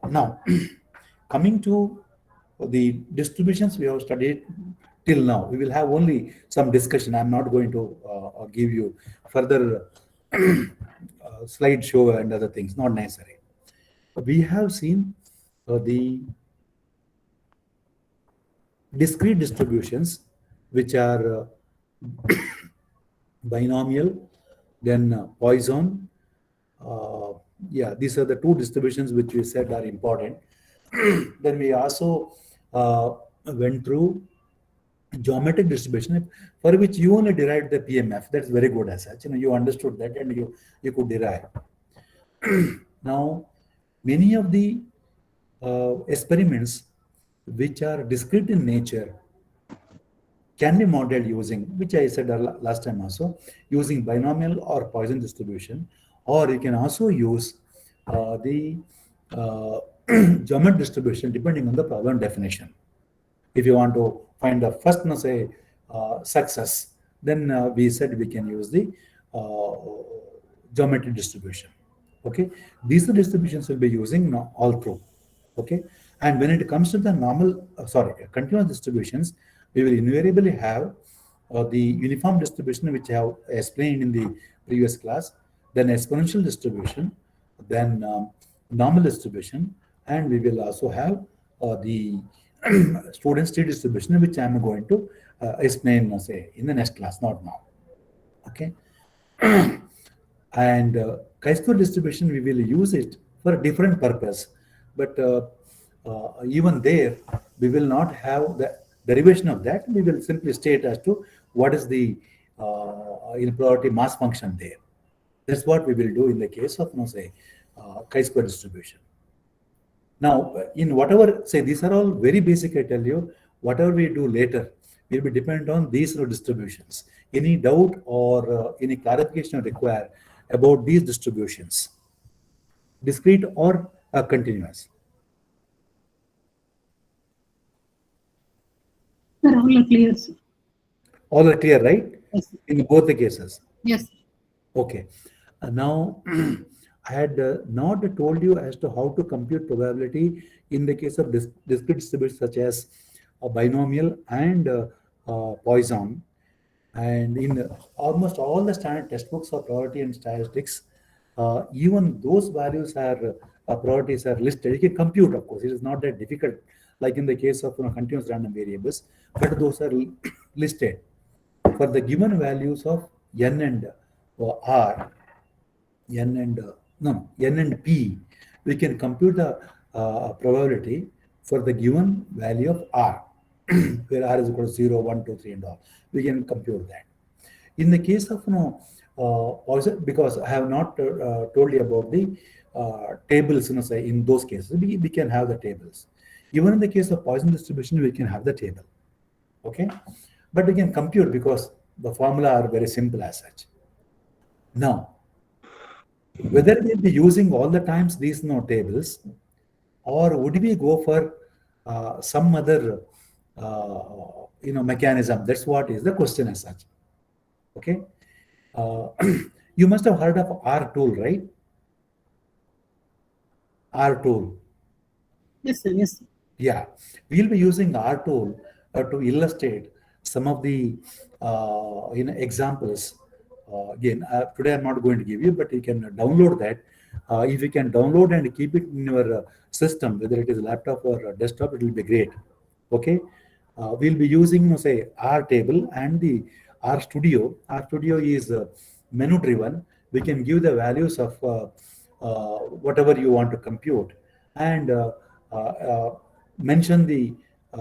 Now, coming to the distributions we have studied till now, we will have only some discussion. I'm not going to give you further slideshow and other things, not necessary. We have seen the discrete distributions, which are binomial, then Poisson. Yeah, these are the two distributions which we said are important. Then we also went through geometric distribution, for which you only derived the PMF. That's very good as such. You understood that and you could derive. Now, many of the experiments which are discrete in nature can be modeled using, which I said last time also, using binomial or Poisson distribution, or you can also use the geometric distribution depending on the problem definition. If you want to find the first, say, success, then we said we can use the geometric distribution. Okay, these distributions will be using all through. Okay, and when it comes to the continuous distributions, we will invariably have the uniform distribution, which I have explained in the previous class, then exponential distribution, then normal distribution, and we will also have the student state distribution, which I am going to explain, say, in the next class, not now. Okay, and chi-square distribution, we will use it for a different purpose, but even there, we will not have the derivation of that. We will simply state as to what is the inequality mass function there. That's what we will do in the case of, say, chi-square distribution. Now, in whatever, say, these are all very basic, I tell you, whatever we do later will be dependent on these distributions. Any doubt or any clarification required about these distributions, discrete or continuous? Sir, all are clear, sir. All are clear, right? Yes, sir. In both the cases. Yes, sir. Okay. Now, I had not told you as to how to compute probability in the case of discrete distributions such as a binomial and Poisson. And in almost all the standard textbooks of probability and statistics, even those values are probabilities are listed. You can compute, of course. It is not that difficult, like in the case of continuous random variables, but those are listed. For the given values of n and r, n and p, we can compute the probability for the given value of r, where r is equal to 0, 1, 2, 3, and all. We can compute that. In the case of Poisson, because I have not told you about the tables, say in those cases, we can have the tables. Even in the case of Poisson distribution, we can have the table. Okay, but we can compute because the formula are very simple as such. Now, whether we'll be using all the times these tables, or would we go for some other mechanism? That's what is the question as such. Okay, you must have heard of R tool, right? R tool. Yes, sir. Yes, sir. Yeah, we'll be using R tool to illustrate some of the examples. Again, today I'm not going to give you, but you can download that. If you can download and keep it in your system, whether it is a laptop or a desktop, it will be great. Okay, we'll be using, say, R table and the R studio. R studio is menu driven. We can give the values of whatever you want to compute and mention the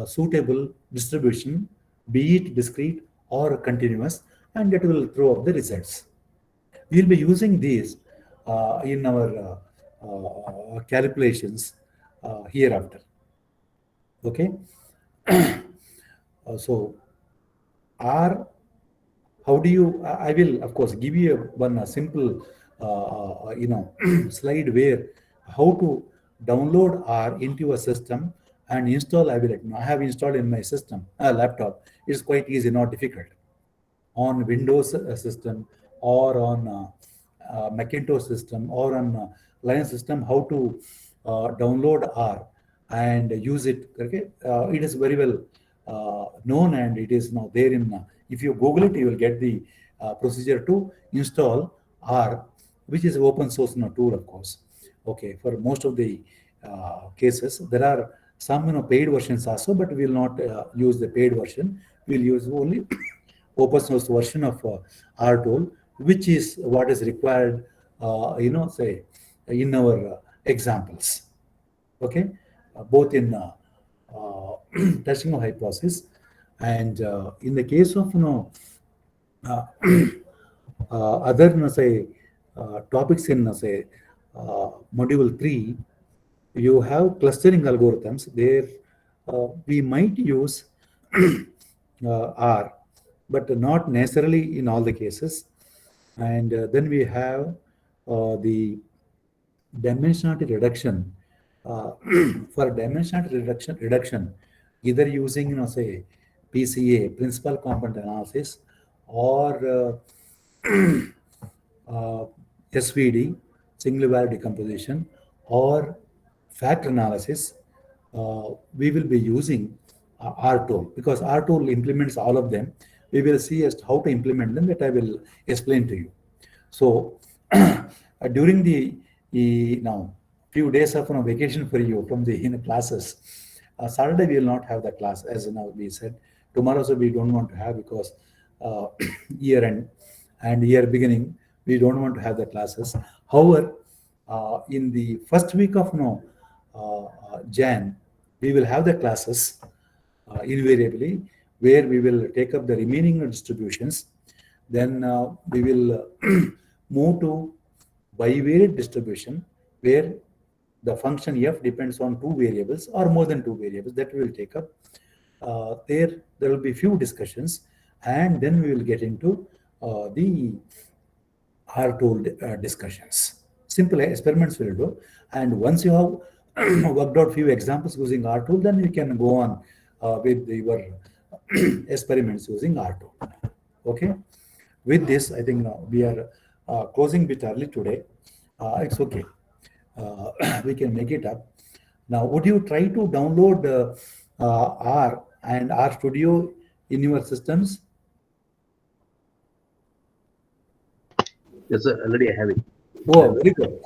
suitable distribution, be it discrete or continuous, and it will throw up the results. We'll be using these in our calculations hereafter. Okay. So R, how do you, I will of course give you one simple slide where how to download R into your system and install. I have installed in my system laptop. It's quite easy, not difficult. On Windows system or on Macintosh system or on Linux system, how to download R and use it. Okay, it is very well known, and it is now there in. If you Google it, you will get the procedure to install R, which is open source tool, of course. Okay, for most of the cases, there are some paid versions also, but we will not use the paid version. We'll use only open source version of R tool, which is what is required, say in our examples. Okay, both in testing of hypothesis and in the case of other say topics in say module 3, you have clustering algorithms. There we might use R, but not necessarily in all the cases. And then we have the dimensionality reduction. For dimensionality reduction, either using say PCA, principal component analysis, or SVD, single value decomposition, or factor analysis, we will be using R tool, because R tool implements all of them. We will see as to how to implement them, that I will explain to you. So during the now few days of vacation for you from the classes, Saturday we will not have the class, as now we said. Tomorrow also we don't want to have, because year end and year beginning, we don't want to have the classes. However, in the first week of Jan, we will have the classes invariably, where we will take up the remaining distributions. Then we will move to bivariate distribution, where the function f depends on 2 variables or more than 2 variables. That we will take up. There will be few discussions, and then we will get into the R tool discussions. Simple experiments will do, and once you have worked out few examples using R tool, then you can go on with your experiments using R tool. Okay. With this, I think now we are closing bit early today. It's okay. We can make it up. Now, would you try to download R and R Studio in your systems? Yes, sir. Already I have it. Oh, very good.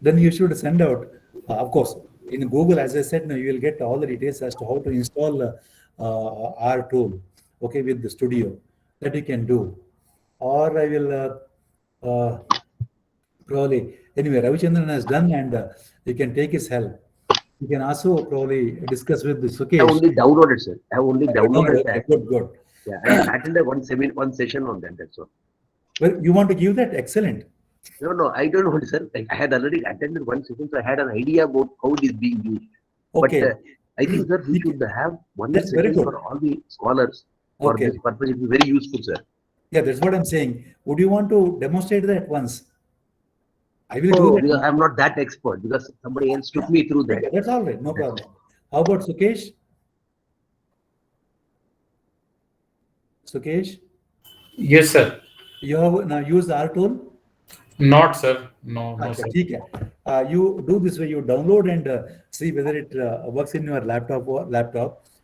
Then you should send out, of course, in Google, as I said, now you will get all the details as to how to install R tool, okay, with the studio, that you can do. Or I will probably, anyway, Ravichandran has done, and you can take his help. You can also probably discuss with the Sukesh. I only downloaded, sir. I only downloaded Okay, that. good. Yeah, I attended one session on that. That's all. Well, you want to give that? Excellent. No, I don't know, sir. I had already attended one session, so I had an idea about how it is being used. Okay. But I think, sir, we should have one That's very session good. for all the scholars for Okay. this purpose. It will be very useful, sir. Yeah, that's what I'm saying. Would you want to demonstrate that once? I will Oh, do because that. I'm not that expert, because somebody else took me through that. Okay, that's all right. No problem. How about Sukesh? Sukesh, Yes, sir. you have now used R tool? Not, sir. No, Okay, sir. ठीक है. You do this way, you download and see whether it works in your laptop.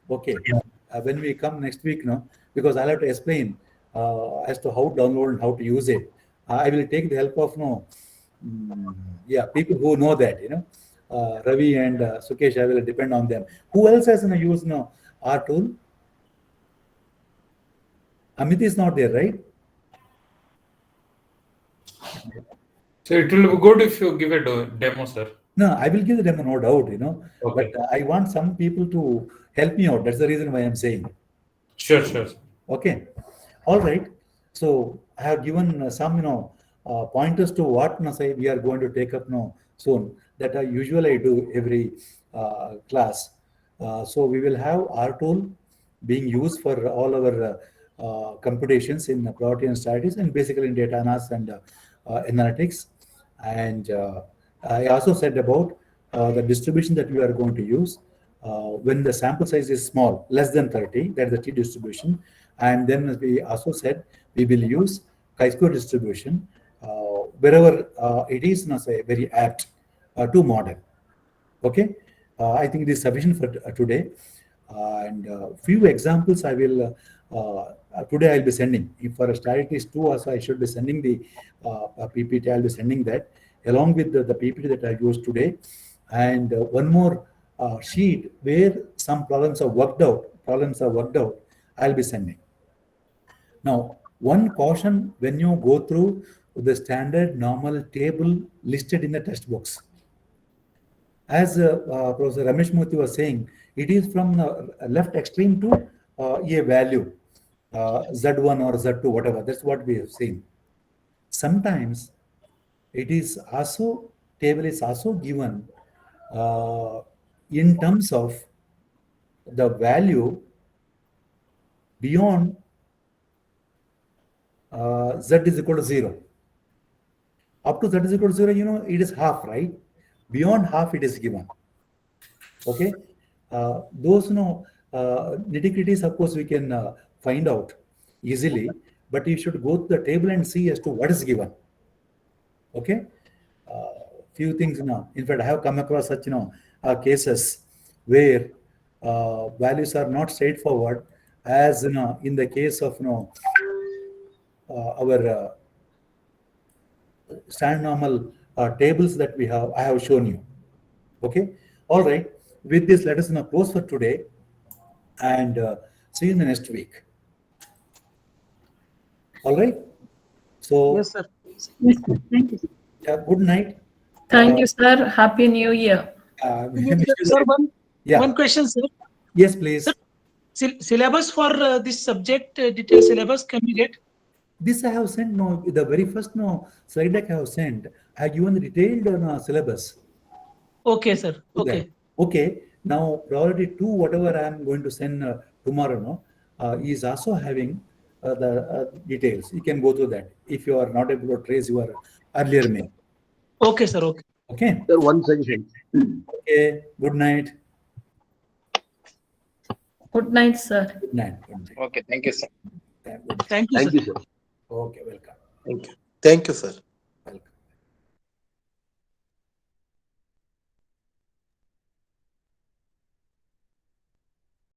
Okay. When we come next week, because I'll have to explain as to how to download and how to use it. I will take the help of people who know that, Ravi and Sukesh. I will depend on them. Who else has used R tool? Amit is not there, right? So it will be good if you give a demo, sir. No, I will give the demo, no doubt, Okay. but I want some people to help me out. That's the reason why I'm saying. Sure, sure. Okay. All right. So I have given some, pointers to what say we are going to take up now soon. That I usually do every class. So we will have R tool being used for all our computations in probability and statistics, and basically in data analysis and analytics. And I also said about the distribution that we are going to use when the sample size is small, less than 30, that is the t-distribution. And then we also said we will use chi-square distribution wherever it is not say very apt to model. Okay, I think it is sufficient for today. And few examples I will today I'll be sending. If for a statistics 2 also I should be sending the PPT. I'll be sending that along with the PPT that I used today, and one more sheet where some problems are worked out. I'll be sending. Now, one caution when you go through the standard normal table listed in the textbooks. As Professor Ramesh Murthy was saying, it is from the left extreme to a value, Z1 or Z2, whatever. That's what we have seen. Sometimes it is also, table is also given in terms of the value beyond Z is equal to 0. Up to Z is equal to 0, it is half, right? Beyond half it is given. Okay. Those nitty-gritties, of course, we can find out easily, but you should go to the table and see as to what is given. Okay. Few things now. In fact, I have come across such cases where values are not straightforward, as in the case of our standard normal tables that we have. I have shown you. Okay. All right. With this, let us close for today, and see you in the next week. All right. So Yes, sir. Yes, sir. Thank you, sir. yeah, good night. Thank you, sir. Happy New Year. Sir, Yeah. one question, sir. Yes, please. Sir, syllabus for this subject, detailed syllabus, can we get? This I have sent. The very first slide deck I have sent. I have given the detailed syllabus. Okay, sir. to Okay. that. Okay. Now, priority 2, whatever I am going to send tomorrow, is also having the details. You can go through that if you are not able to trace your earlier mail. Okay, sir. Okay. Okay. Sir, one suggestion. Okay. Good night. Good night, sir. Good night. Good night. Okay, thank you, sir. Yeah, good night. Thank you, sir. Thank you, sir. Okay. Welcome. Thank you. Thank you, sir.